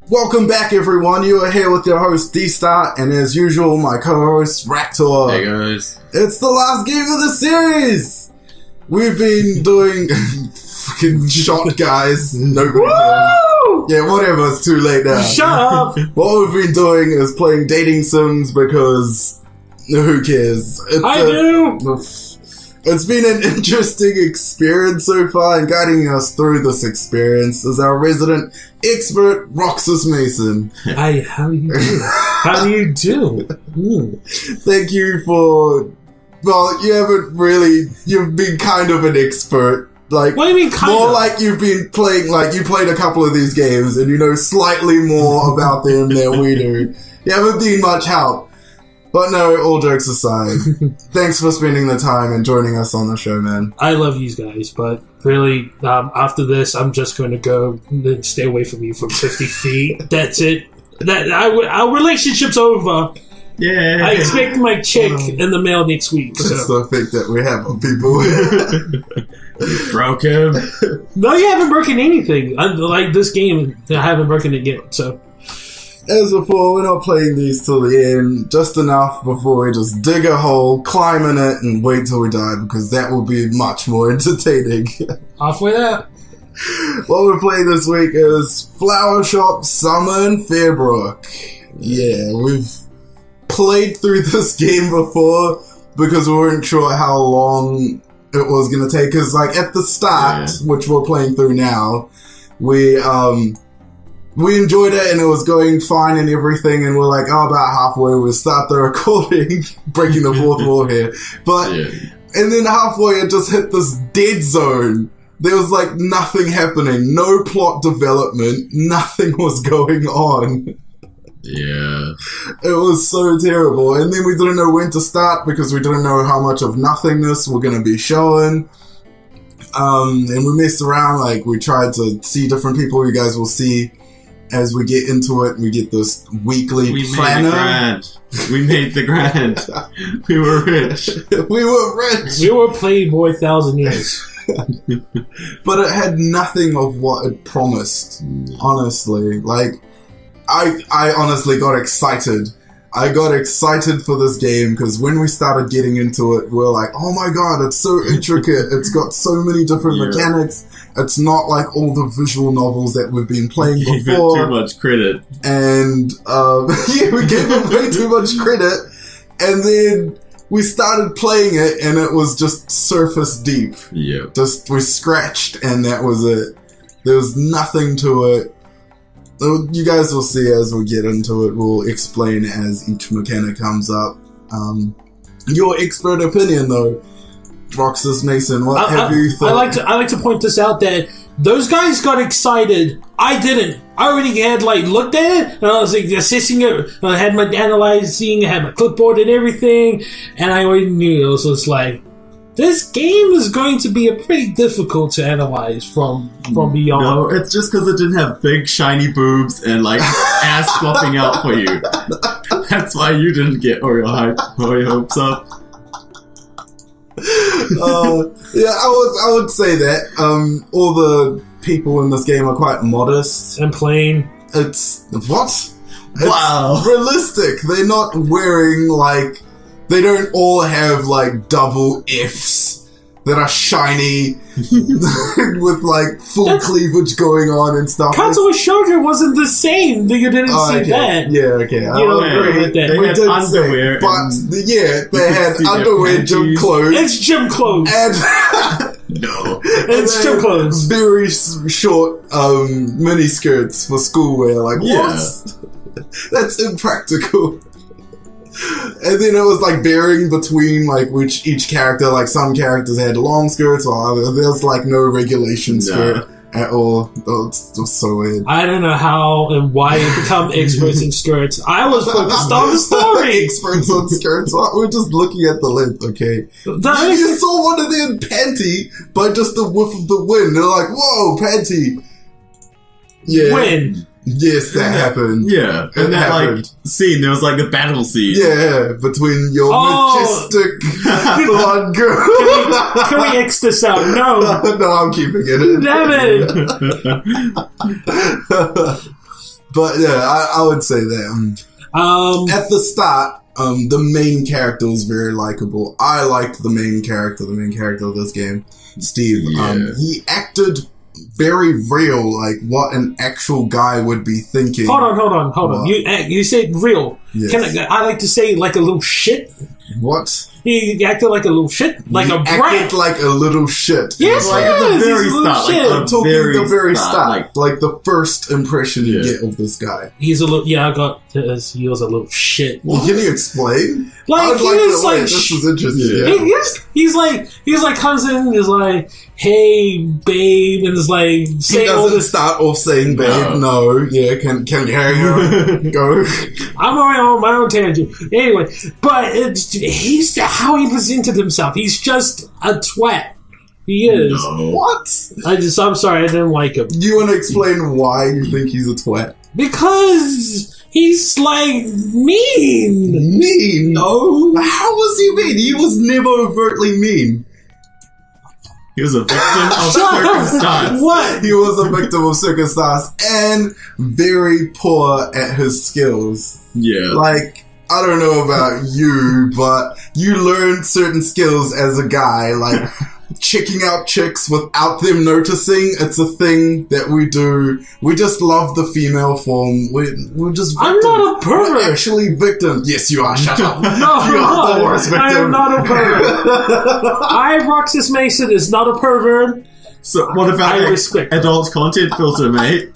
Welcome back, everyone. You are here with your host, D-Star, and as usual, my co-host, Raptor. Hey, guys. It's the last game of the series! We've been doing fucking shot, guys. Nobody cares. Yeah, whatever. It's too late now. Shut up! What we've been doing is playing dating sims because who cares? I do! It's been an interesting experience so far, and guiding us through this experience is our resident expert, Roxas Mason. How do you do? How do you do? Thank you for... Well, you haven't really... You've been kind of an expert. Like, what do you mean kind more of? like you've been playing... Like, you played a couple of these games, and you know slightly more about them than we do. You haven't been much help. But no, all jokes aside, thanks for spending the time and joining us on the show, man. I love you guys, but really, after this, I'm just going to go and stay away from you for 50 feet. That's it. Our relationship's over. Yeah. I expect my check in the mail next week. That's So. the effect that we have on people. Broke him. No, you haven't broken anything. Like this game, I haven't broken it yet, so... As before, we're not playing these till the end, just enough before we just dig a hole, climb in it, and wait till we die, because that will be much more entertaining. Off with that. What we're playing this week is Flowershop, Sanna, and Fairbrook. Yeah, we've played through this game before, because we weren't sure how long it was going to take, because like at the start, which we're playing through now, we enjoyed it and it was going fine and everything, and we're like, oh, about halfway we'll start the recording, breaking the fourth wall here. But, and then halfway it just hit this dead zone. There was like nothing happening, no plot development, nothing was going on. Yeah. It was so terrible. And then we didn't know when to start because we didn't know how much of nothingness we're going to be showing. And we messed around, like we tried to see different people. You guys will see as we get into it. We get this weekly planner. We made the grant. We were rich. We were rich. We were Playboy 1,000 years. But it had nothing of what it promised, honestly. Like, I honestly got excited. I got excited for this game because when we started getting into it, we're like, oh my god, it's so intricate. It's got so many different mechanics. It's not like all the visual novels that we've been playing before. Gave it too much credit. And, yeah, we gave it way too much credit. And then we started playing it and it was just surface deep. Yeah. Just, we scratched and that was it. There was nothing to it. You guys will see as we get into it. We'll explain as each mechanic comes up. Your expert opinion, though, Roxas Mason, what have you thought? I like to point this out that those guys got excited. I didn't. I already had looked at it and I was assessing it. I had my analyzing, I had my clipboard and everything, and I already knew it was just like, this game is going to be pretty difficult to analyze from beyond. No, it's just because it didn't have big shiny boobs and ass flopping out for you. That's why you didn't get all your hopes up. Yeah, I would say that. All the people in this game are quite modest and plain. It's what? Wow. It's realistic. They're not wearing they don't all have double Fs that are shiny with full cleavage going on and stuff. Katsuo Shoujo wasn't the same. You didn't see that. Yeah, okay. I don't agree with that. They had underwear. They had underwear, gym clothes. It's gym clothes. And no. It's gym clothes. Very short mini skirts for schoolwear. What? That's impractical. And then it was varying between which each character. Some characters had long skirts, while there's no regulation skirt at all. It's so weird. I don't know how and why you become experts in skirts. I was focused on the story. Experts on skirts. We're just looking at the length, okay? You saw one of them panty by just the whiff of the wind. They're like, whoa, panty. Yeah. When? Yes, that happened. Yeah, and that scene, there was the battle scene. Yeah, between your majestic blonde girl. Can we X this out? No. No, I'm keeping it. Damn it. But yeah, I would say that. At the start, the main character was very likable. I liked the main character of this game, Steve. Yeah. He acted very real, like what an actual guy would be thinking. Hold on. You said real. Yes. I like to say like a little shit. What? He acted like a little shit, like a brat. Acted like a little shit. Yes, Like he at the is. very He's a little start, shit. I'm talking the very start, like- like the first impression you Yeah. get of this guy. He's a little. Yeah, I got his. He was a little shit. Can you explain? Like, I would he like was to. like, This is interesting. Yeah. Yeah. He's like comes in and is like, hey babe, and is like He saying all doesn't this. start off saying, babe, no. Yeah, can carry on. Go. I'm going on my own tangent. Anyway, but he's how he presented himself. He's just a twat. He is. No. What? I'm sorry, I didn't like him You want to explain why you think he's a twat? because he's like mean. Mean? No. How was he mean? He was never overtly mean. He was a victim of circumstance. What? He was a victim of circumstance and very poor at his skills. Yeah. Like, I don't know about you, but you learn certain skills as a guy, like checking out chicks without them noticing. It's a thing that we do. We just love the female form. We're just victims. I'm not a pervert. We're actually victims. Yes, you are. Shut up. No, You are the worst victim. I am not a pervert. Roxas Mason is not a pervert. So what about I respect that. adult content filter, mate?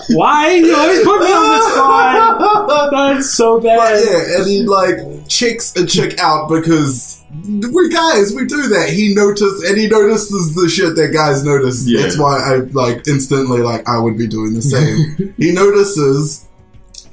Why? You always put me on the spot. That's so But bad. yeah, and he like checks a chick out because we guys, we do that. He notices the shit that guys notice. Yeah. That's why I like instantly like I would be doing the same. He notices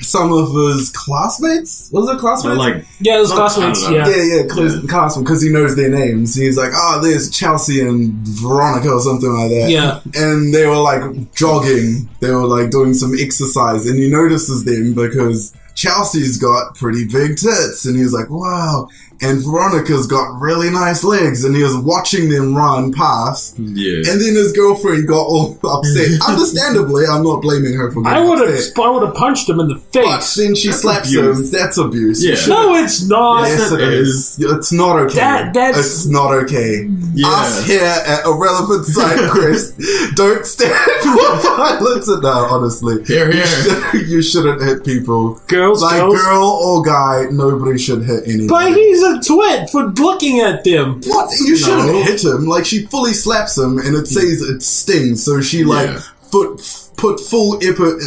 some of his classmates. Was it classmates? Like, Yeah, those I classmates. don't know. Yeah. Classmates because he knows their names. He's like, oh, there's Chelsea and Veronica or something like that. Yeah. And they were like jogging. They were like doing some exercise, and he notices them because Chelsea's got pretty big tits, and he's like, wow. And Veronica's got really nice legs, and he was watching them run past. yeah. And then his girlfriend got all upset. Understandably, I'm not blaming her for I getting would upset. have punched him in the But face. then she That's slaps abuse. him. That's abuse. You Yeah. should- No, it's not. Yes, it is. It's not okay. That's- It's not okay. Yeah. Us here at Irrelevant Side Quest don't stand for violence. No, honestly. Here, here. You shouldn't hit people. Girls, Like, girls. girl or guy, nobody should hit anyone. But he's a twit for looking at them. What? You shouldn't No. hit him. Like, she fully slaps him, and it says it stings, so she, like, Yeah. put full effort...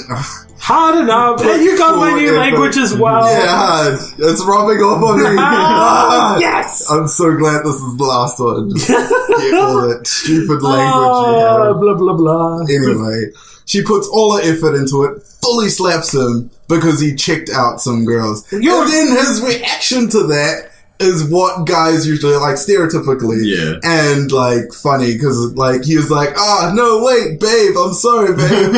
Hard enough. And you got my new language as well. Yeah, it's rubbing off on me. Ah, yes. I'm so glad this is the last one. Just get all that stupid language you have. Blah, blah, blah. Anyway, she puts all her effort into it, fully slaps him because he checked out some girls. You're- And then his reaction to that is what guys usually like, stereotypically. Yeah. And like funny because like he was like, no, wait, babe, I'm sorry, babe.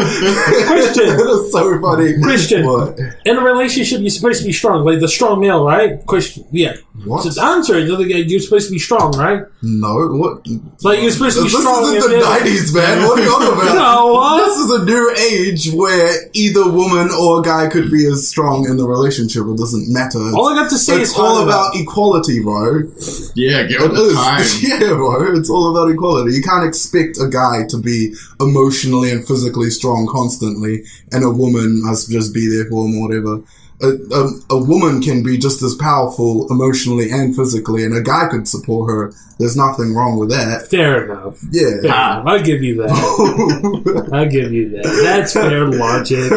Christian. It was so funny. Christian. What? In a relationship, you're supposed to be strong. Like the strong male, right? Question. Yeah. What? Just answer it. You're supposed to be strong, right? No, what? Like you're supposed to be This strong. isn't the and- 90s, man. What are you on about? No, what? This is a new age where either woman or guy could be as strong in the relationship. It doesn't matter. All I got to say It's is all hard about equality, bro. Yeah, give It it the is. time. Yeah, bro. It's all about equality. You can't expect a guy to be emotionally and physically strong constantly, and a woman must just be there for him or whatever. A woman can be just as powerful emotionally and physically, and a guy could support her. There's nothing wrong with that. Fair enough. Yeah. Fair enough. I'll give you that. I'll give you that. That's fair logic.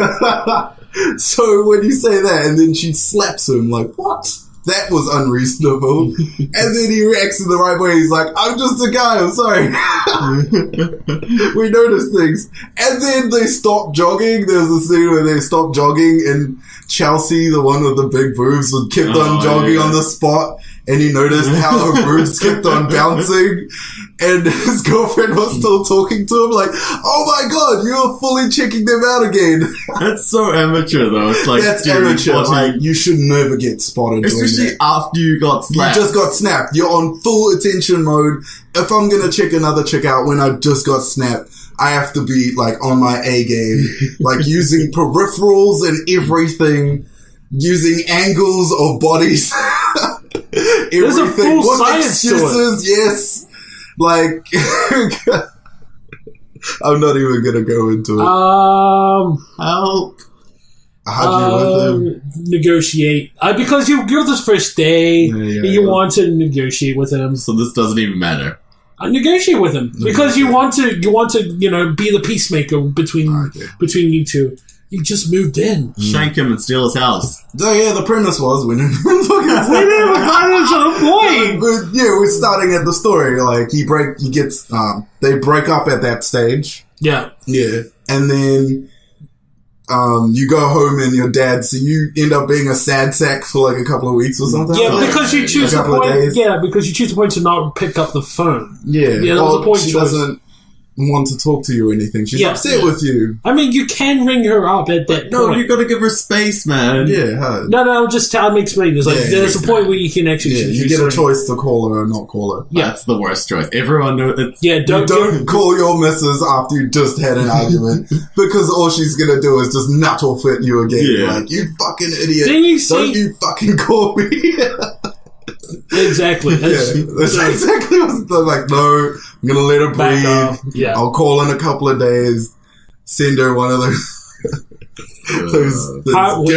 So when you say that, and then she slaps him, like, what? That was unreasonable. And then he reacts in the right way. He's like, I'm just a guy, I'm sorry. We notice things. And then they stop jogging. There's a scene where they stop jogging, and Chelsea, the one with the big boobs, kept on jogging yeah. on the spot. And he noticed how her boobs kept on bouncing. And his girlfriend was still talking to him like, oh my god, you're fully checking them out again. That's so amateur, though. It's like, That's dude, amateur. what Like, you- you should never get spotted doing especially that. after you got You slapped. just got snapped. You're on full attention mode. If I'm gonna check another chick out when I just got snapped, I have to be like on my A game, like using peripherals and everything, using angles of bodies. There's a full What science to it. excuses, yes. Like, I'm not even gonna go into it. Help. How'd you with him? Negotiate. Because you're this first day, Yeah, and you want to negotiate with him. So this doesn't even matter. Negotiate with him because you want to be the peacemaker between you two. You just moved in. Shank him and steal his house. So yeah, the premise was we never We never got into the point. But yeah, we're starting at the story. Like they break up at that stage. Yeah. Yeah, and then you go home and your dad. So you end up being a sad sack for like a couple of weeks or something. Yeah, because you choose the point. days. Yeah, because you choose the point to not pick up the phone. Yeah, that was the point she choice. doesn't want to talk to you or anything. She's upset with you. I mean, you can ring her up at that No, point. you gotta give her space, man. Yeah, No, just tell me explain. It's like there's a point where you can actually choose. you get a choice to call her or not call her. Yeah. That's the worst choice. Everyone knows it. Yeah, You don't call your missus after you just had an argument because all she's gonna do is just nut off at you again. Yeah. Like, you fucking idiot. Then you say- Don't you fucking call me. Exactly. That's exactly what they're like. No, I'm gonna let her Back breathe. off. Yeah. I'll call in a couple of days. Send her one of those Heart gifts.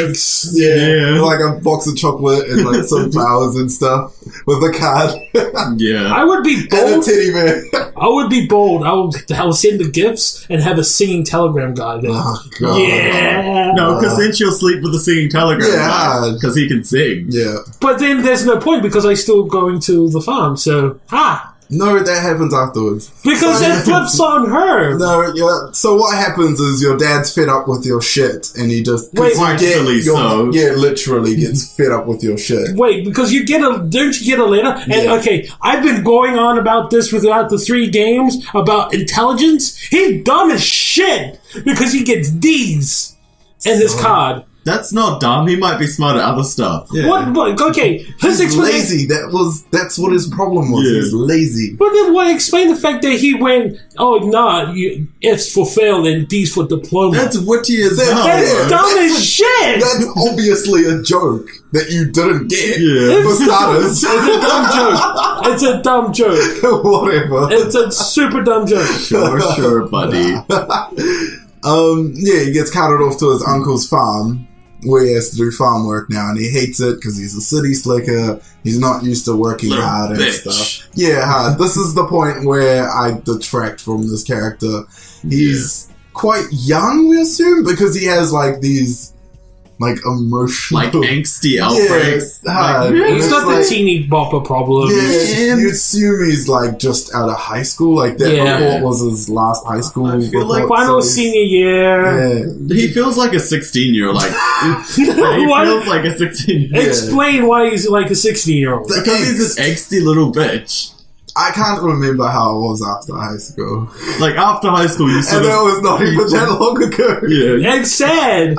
winks. Yeah, like a box of chocolate and like some flowers and stuff with a card Yeah. I would be and a bold. teddy bear. I would be bold. I will send the gifts and have a singing telegram guy there. Oh god. Yeah. No, because then she'll sleep with the singing telegram. Yeah. Because he can sing. Yeah. But then there's no point because I'm still going to the farm. So, No, that happens afterwards. because it flips on her. No, yeah. So what happens is your dad's fed up with your shit, and he just Rightfully so. literally gets fed up with your shit. Wait, because don't you get a letter? And Yeah. okay, I've been going on about this without the 3 games about intelligence. He's dumb as shit because he gets D's in his card. That's not dumb. He might be smart at other stuff. Yeah. What? Okay, his He's explanation. lazy. That's what his problem was. Yeah. He's lazy. But then what? Explain the fact that he went, F's for fail and D's for diploma. That's witty as hell. That's Yeah. dumb as shit. That's obviously a joke that you didn't get. Yeah. For starters. It's a dumb joke. It's a dumb joke. Whatever. It's a super dumb joke. Sure, buddy. He gets carted off to his uncle's farm where he has to do farm work now, and he hates it because he's a city slicker. He's not used to working Little hard and bitch. stuff. Yeah, hard. This is the point where I detract from this character. He's quite young, we assume, because he has like these emotional, Like angsty outbreaks. hard. Like, And He's it's got the like- teeny bopper problem. Yeah, you assume he's like just out of high school. Like that Yeah. report was his last high school. I feel like report, Final so he's- senior year. Yeah. He feels like a 16-year-old. Like, he What? feels like a 16-year-old. Explain why he's like a 16-year-old. The Because he's this angst. angsty little bitch. I can't remember how it was after high school. Like, after high school, you sort And that of... was not even that long ago. Yeah. And sad.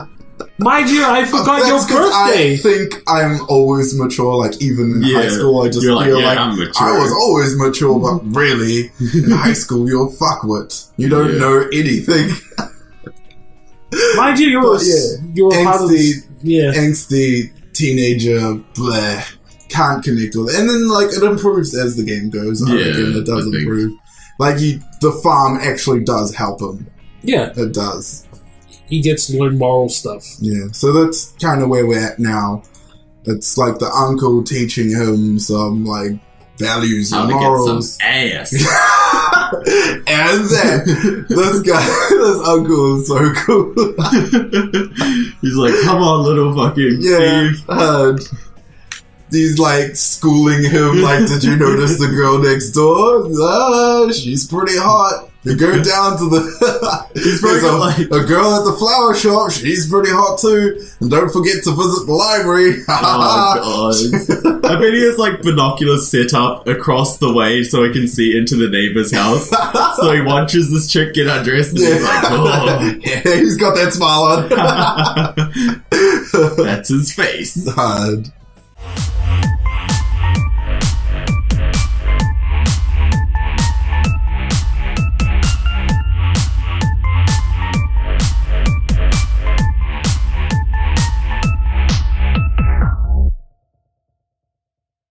Mind you, I forgot your That's 'cause birthday. I think I'm always mature, like even in high Yeah. school I just You're feel like, like I'm mature. I was always mature, but really, in high school you're a fuckwit. You don't Yeah. know anything. Mind you, you're part of Angsty, yeah. angsty teenager, bleh, can't connect with it. And then like it improves as the game goes. I Yeah, reckon it does I think. improve. Like the farm actually does help him. Yeah, It does. he gets to learn moral stuff. Yeah, so that's kind of where we're at now. It's like the uncle teaching him some like values How and to get morals. some ass. And then this uncle is so cool. He's like, come on, little fucking Yeah, Steve. he's like schooling him. Like, did you notice the girl next door? She's pretty hot. You go down to the. He's There's very like... a girl at the flower shop. She's pretty hot too. And don't forget to visit the library. Oh, God. I bet he has, like, binoculars set up across the way so he can see into the neighbor's house. So he watches this chick get undressed and he's like, oh. Yeah, he's got that smile on. That's his face. Hard.